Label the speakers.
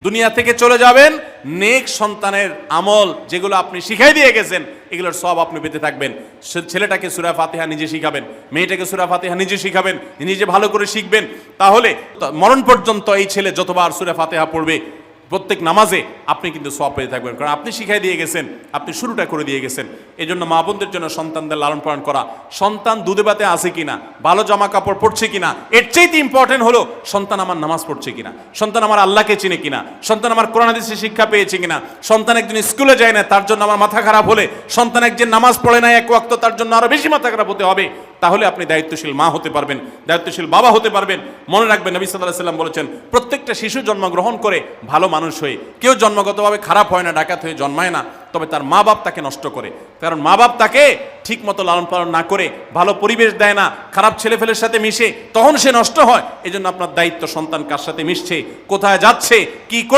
Speaker 1: দুনিয়া থেকে চলে যাবেন, নেক সন্তানের আমল যেগুলো আপনি শিখাই দিয়ে গেছেন এগুলোর সব আপনি পেতে থাকবেন। ছেলেটাকে সূরা ফাতিহা নিজে শিখাবেন, মেয়েটাকে সূরা ফাতিহা নিজে শিখাবেন, নিজে ভালো করে শিখবেন। তাহলে মরণ পর্যন্ত এই ছেলে যতবার সূরা ফাতিহা পড়বে প্রত্যেক নামাজে আপনি কিন্তু সওয়াব পেতে থাকবেন, কারণ আপনি শিখাই দিয়ে গেছেন, আপনি শুরুটা করে দিয়ে গেছেন। এই জন্য মা বোনদের জন্য সন্তানদের লালন পালন করা, সন্তান দুধে ভাতে আছে কিনা, ভালো জামা কাপড় পরছে কিনা, এর চাইতে ইম্পর্টেন্ট হলো সন্তান আমার নামাজ পড়ছে কিনা, সন্তান আমার আল্লাহকে চিনে কিনা, সন্তান আমার কোরআন হাদিসের শিক্ষা পেয়েছে কিনা। সন্তান একজন স্কুলে যায় না তার জন্য আমার মাথা খারাপ হলে, সন্তান একজন নামাজ পড়ে না এক ওয়াক্ত তার জন্য আরো বেশি মাথা খারাপ হতে হবে। তাহলে আপনি দায়িত্বশীল মা হতে পারবেন, দায়িত্বশীল বাবা হতে পারবেন। মনে রাখবেন নবী সাল্লাল্লাহু আলাইহি ওয়াসাল্লাম বলেছেন, প্রত্যেকটা শিশু জন্মগ্রহণ করে ভালো মানুষ হয়ে, কেউ জন্মগতভাবে খারাপ হয় না, ডাকাত হয়ে জন্মায় না, তবে তার মা বাপ তাকে নষ্ট করে। কারণ মা বাপ তাকে ঠিক মতো লালন পালন না করে, ভালো পরিবেশ দেয় না, খারাপ ছেলেফেলের সাথে মিশে, তখন সে নষ্ট হয়। এই জন্য আপনার দায়িত্ব সন্তান কার সাথে মিশছে, কোথায় যাচ্ছে, কি